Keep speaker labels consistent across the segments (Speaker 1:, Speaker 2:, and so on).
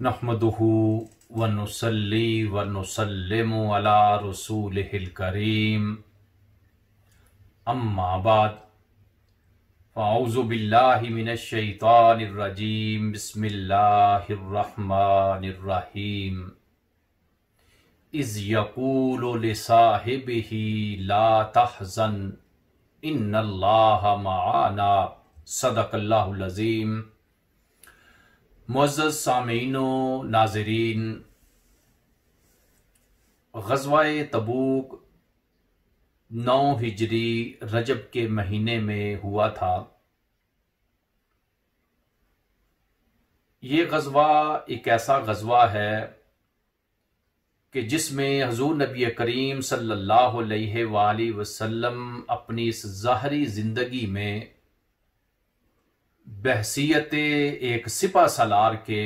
Speaker 1: नहमदुहु व नुसल्ली व नुसल्लिमु अला रसूलिहिल करीम। अम्मा बाद फ़अऊज़ु बिल्लाहि मिनश शैतानिर रजीम। बिस्मिल्लाहिर रहमानिर रहीम। इज़ यक़ूलु लिसाहिबिही ला तहज़न इन्नल्लाहा मआना। सदक़ल्लाहुल अज़ीम। मुअज़्ज़ज़ सामीनो नाज़रीन, ग़ज़वाए तबूक 9 हिजरी रजब के महीने में हुआ था। ये ग़ज़वा एक ऐसा ग़ज़वा है कि जिसमें हुज़ूर नबी करीम सल्लल्लाहु अलैहि वसल्लम अपनी इस ज़ाहरी ज़िंदगी में बहसीयत एक सिपा सालार के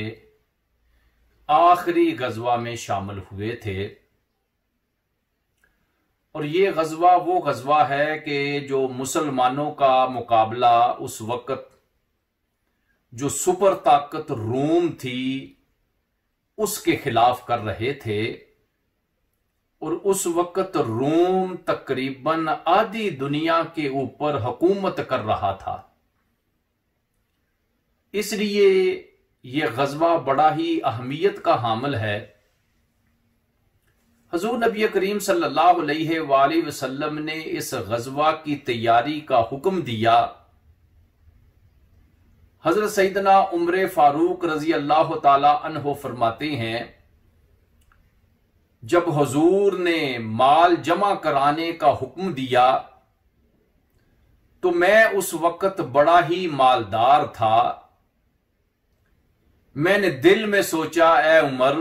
Speaker 1: आखिरी ग़ज़वा में शामिल हुए थे। और ये ग़ज़वा वो ग़ज़वा है कि जो मुसलमानों का मुकाबला उस वक़्त जो सुपर ताकत रूम थी उसके खिलाफ कर रहे थे। और उस वक़्त रूम तकरीबन आधी दुनिया के ऊपर हुकूमत कर रहा था। इसलिए यह ग़ज़वा बड़ा ही अहमियत का हामिल है। हुज़ूर नबी करीम सल्लल्लाहु अलैहि वसल्लम ने इस ग़ज़वा की तैयारी का हुक्म दिया। हज़रत सैयदना उमर फारूक रज़ी अल्लाह ताला अन्हो फरमाते हैं, जब हुज़ूर ने माल जमा कराने का हुक्म दिया तो मैं उस वक़्त बड़ा ही मालदार था। मैंने दिल में सोचा, ए उमर,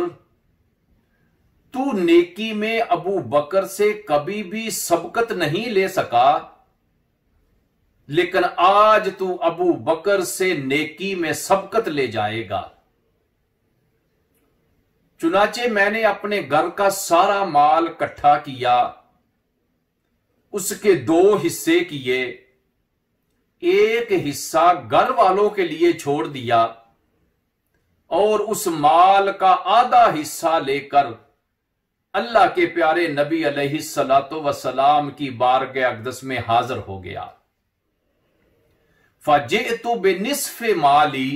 Speaker 1: तू नेकी में अबू बकर से कभी भी सबकत नहीं ले सका, लेकिन आज तू अबू बकर से नेकी में सबकत ले जाएगा। चुनाचे मैंने अपने घर का सारा माल इकट्ठा किया, उसके 2 हिस्से किए। एक हिस्सा घर वालों के लिए छोड़ दिया और उस माल का आधा हिस्सा लेकर अल्लाह के प्यारे नबी अलैहिस्सलातु वस्सलाम की बारगाह अक़दस में हाजिर हो गया। फजिअतु बिनिस्फ़ि माली,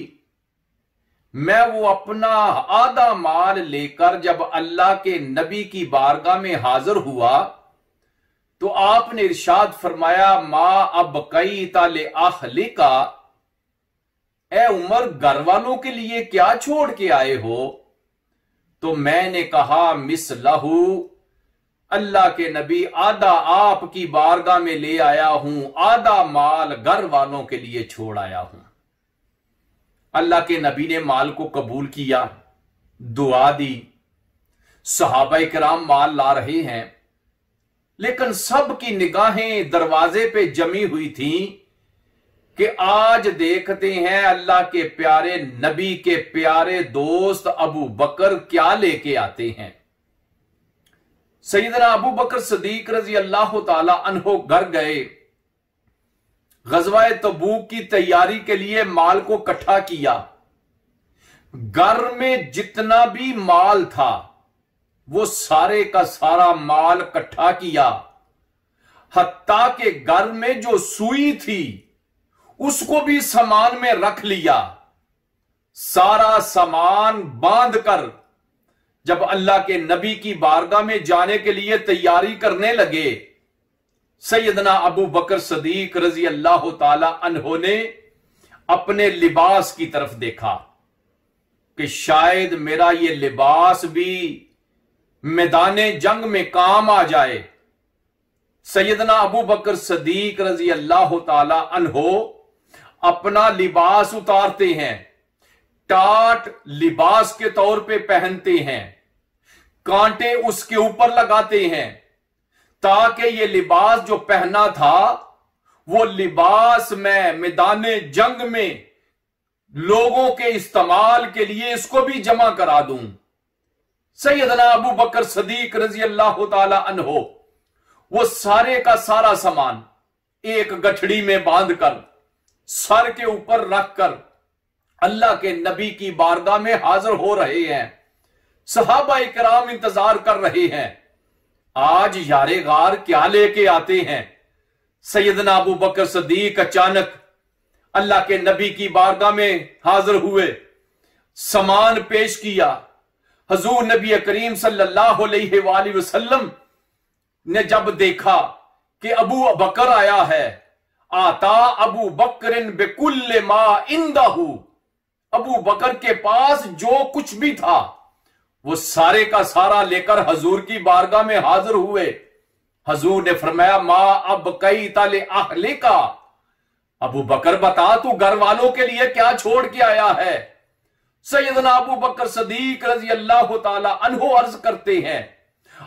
Speaker 1: मैं वो अपना आधा माल लेकर जब अल्लाह के नबी की बारगाह में हाजिर हुआ तो आपने इरशाद फरमाया, मा अब कई ताले अहलिका, ए उमर, घर वालों के लिए क्या छोड़ के आए हो? तो मैंने कहा, मिसलहू, अल्लाह के नबी, आधा आपकी बारगाह में ले आया हूं, आधा माल घर वालों के लिए छोड़ आया हूं। अल्लाह के नबी ने माल को कबूल किया, दुआ दी। सहाबाए किराम माल ला रहे हैं, लेकिन सबकी निगाहें दरवाजे पे जमी हुई थी कि आज देखते हैं अल्लाह के प्यारे नबी के प्यारे दोस्त अबू बकर क्या लेके आते हैं। सैयदना अबू बकर सदीक रजी अल्लाह ताला अन्हो घर गए। ग़ज़वाए तबूक की तैयारी के लिए माल को इकट्ठा किया। घर में जितना भी माल था वो सारे का सारा माल इकट्ठा किया। हत्ता के घर में जो सुई थी उसको भी सामान में रख लिया। सारा सामान बांधकर जब अल्लाह के नबी की बारगाह में जाने के लिए तैयारी करने लगे, सैयदना अबू बकर सदीक रजी अल्लाह ताला अन्हो ने अपने लिबास की तरफ देखा कि शायद मेरा ये लिबास भी मैदाने जंग में काम आ जाए। सैयदना अबू बकर सदीक रजी अल्लाह ताला अन्हो अपना लिबास उतारते हैं, टाट लिबास के तौर पे पहनते हैं, कांटे उसके ऊपर लगाते हैं ताकि ये लिबास जो पहना था वो लिबास मैं मैदाने जंग में लोगों के इस्तेमाल के लिए इसको भी जमा करा दूं। सैयदना अबू बकर सदीक रजी अल्लाह ताला अन्हो वो सारे का सारा सामान एक गठड़ी में बांधकर सर के ऊपर रखकर अल्लाह के नबी की बारगाह में हाजिर हो रहे हैं। सहाबा इकराम इंतजार कर रहे हैं। आज यारे गार क्या लेके आते हैं। सैयदना अबू बकर सदीक अचानक अल्लाह के नबी की बारगाह में हाजिर हुए, सामान पेश किया। हुजूर नबी करीम सल्लल्लाहु अलैहि वसल्लम ने जब देखा कि अबू बकर आया है, आता अबू बकरिन बिकुल्ले मा इंदहू, अबू बकर के पास जो कुछ भी था वो सारे का सारा लेकर हजूर की बारगाह में हाजिर हुए। हजूर ने फरमाया, मां अब कई ताले आहले का, अबू बकर बता तू घर वालों के लिए क्या छोड़ के आया है। सैयदना अबू बकर सदीक रजी अल्लाह ताला अन्हो अर्ज करते हैं,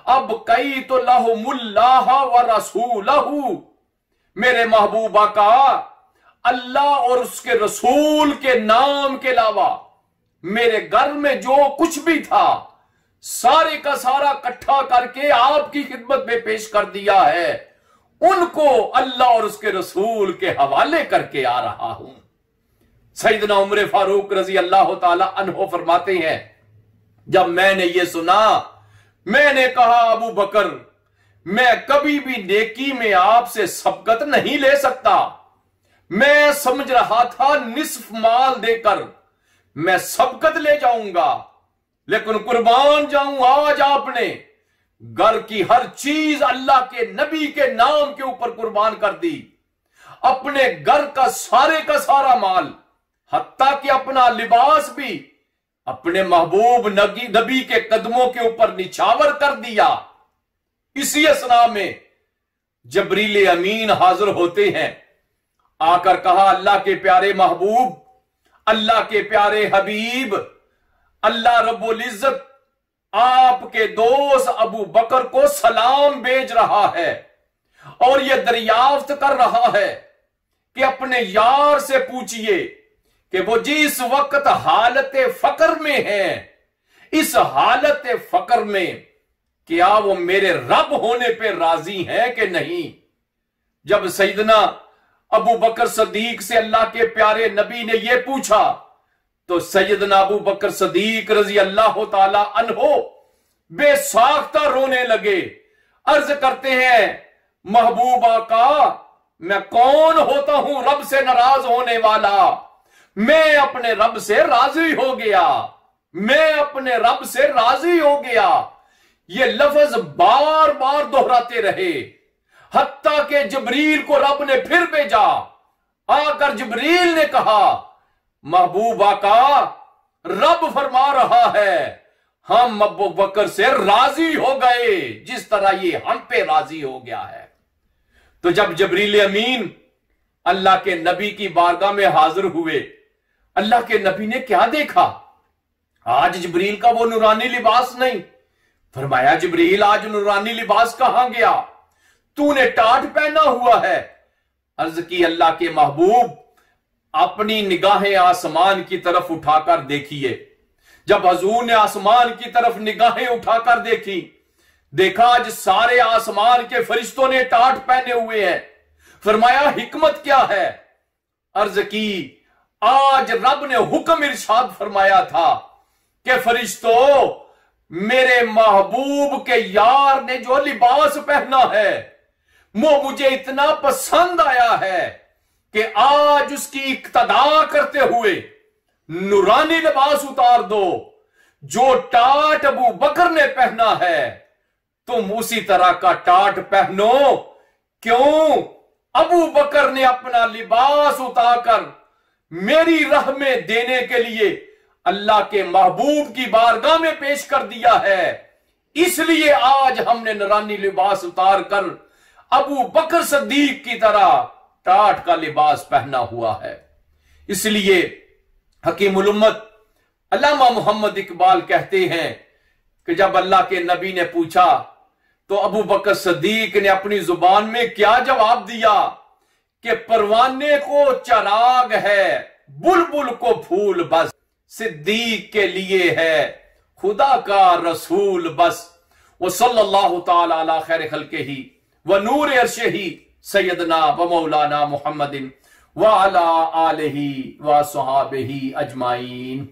Speaker 1: अब कई तो लहुमुल्लाह व रसूलहू, मेरे महबूबा का अल्लाह और उसके रसूल के नाम के अलावा मेरे घर में जो कुछ भी था सारे का सारा इकट्ठा करके आपकी खिदमत में पेश कर दिया है, उनको अल्लाह और उसके रसूल के हवाले करके आ रहा हूं। सैयदना उमर फारूक रजी अल्लाह ताला अन्हो फरमाते हैं, जब मैंने ये सुना मैंने कहा, अबू बकर मैं कभी भी नेकी में आपसे सबकत नहीं ले सकता। मैं समझ रहा था निस्फ माल देकर मैं सबकत ले जाऊंगा, लेकिन कुर्बान जाऊं, आज आपने घर की हर चीज अल्लाह के नबी के नाम के ऊपर कुर्बान कर दी। अपने घर का सारा माल, हत्ता कि अपना लिबास भी अपने महबूब नबी के कदमों के ऊपर निछावर कर दिया। इसी असना में जबरील अमीन हाजिर होते हैं। आकर कहा, अल्लाह के प्यारे महबूब, अल्लाह के प्यारे हबीब, अल्लाह रब्बुल इज्जत आपके दोस्त अबू बकर को सलाम भेज रहा है और यह दरियाफ्त कर रहा है कि अपने यार से पूछिए कि वो जिस वक्त हालत फकर में है, इस हालत फकर में क्या वो मेरे रब होने पे राजी है कि नहीं। जब सैयदना अबू बकर सदीक से अल्लाह के प्यारे नबी ने यह पूछा तो सैयदना अबू बकर सदीक रजी अल्लाह ताला अन्हो बेसाख्ता रोने लगे। अर्ज करते हैं, महबूबा का मैं कौन होता हूं रब से नाराज होने वाला। मैं अपने रब से राजी हो गया, मैं अपने रब से राजी हो गया। ये लफ्ज बार बार दोहराते रहे, हत्ता के जबरील को रब ने फिर भेजा। आकर जबरील ने कहा, महबूबा का रब फरमा रहा है हम अबू बकर से राजी हो गए जिस तरह ये हम पे राजी हो गया है। तो जब जबरील अमीन अल्लाह के नबी की बारगाह में हाजिर हुए, अल्लाह के नबी ने क्या देखा। आज जबरील का वो नूरानी लिबास नहीं। फरमाया, जबरील आज नूरानी लिबास कहां गया, तूने टाट पहना हुआ है। अर्ज की, अल्लाह के महबूब अपनी निगाहें आसमान की तरफ उठाकर देखिए। जब हजूर ने आसमान की तरफ निगाहें उठाकर देखी, देखा आज सारे आसमान के फरिश्तों ने टाट पहने हुए हैं। फरमाया, हिकमत क्या है। अर्ज की, आज रब ने हुक्म इरशाद फरमाया था कि फरिश्तों, मेरे महबूब के यार ने जो लिबास पहना है वो मुझे इतना पसंद आया है कि आज उसकी इक्तदा करते हुए नूरानी लिबास उतार दो। जो टाट अबू बकर ने पहना है तुम उसी तरह का टाट पहनो। क्यों? अबू बकर ने अपना लिबास उतारकर मेरी राह में देने के लिए अल्लाह के महबूब की बारगाह में पेश कर दिया है, इसलिए आज हमने नूरानी लिबास उतार कर अबू बकर सदीक की तरह टाट का लिबास पहना हुआ है। इसलिए हकीमुल उम्मत अल्लामा मोहम्मद इकबाल कहते हैं कि जब अल्लाह के नबी ने पूछा तो अबू बकर सदीक ने अपनी जुबान में क्या जवाब दिया कि परवाने को चराग है, बुलबुल को फूल बस, सिद्दीक के लिए है खुदा का रसूल बस। वो सल्लल्लाहु ताला अला खैर खल्के ही व नूर अर्शे ही सैयदना व मौलाना मुहम्मदिन व अला आलिही व सहाबिही अजमाइन।